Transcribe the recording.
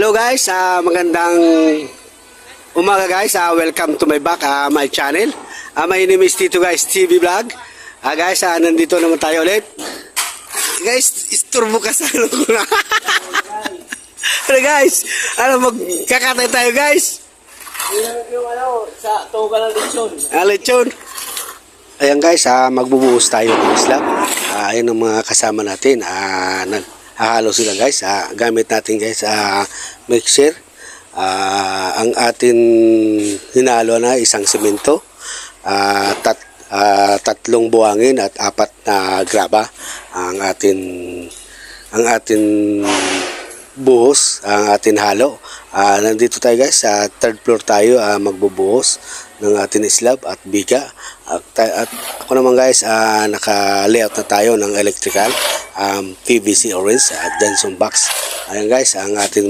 Hello guys, magandang umaga guys. Welcome to my my channel. My name is Tito guys, TV Vlog. Guys, nandito naman tayo ulit. Guys, isturbo ka sa ano ko na. Ano guys? Magkakatay tayo guys. Yung sa tuga ng lechon. Lechon. Ayan guys, magbubuhos tayo ng slab. Ayan ang mga kasama natin. Hahalo sila guys. Gamit natin guys mixer. Ang atin hinalo na isang semento, tatlong buhangin at 4 na graba ang atin buhos, ang atin halo. Nandito tayo guys sa 3rd floor tayo magbubuhos ng atin slab at biga. At ako naman guys naka-layout na tayo ng electrical PVC orange at Johnson box. Ayan guys ang ating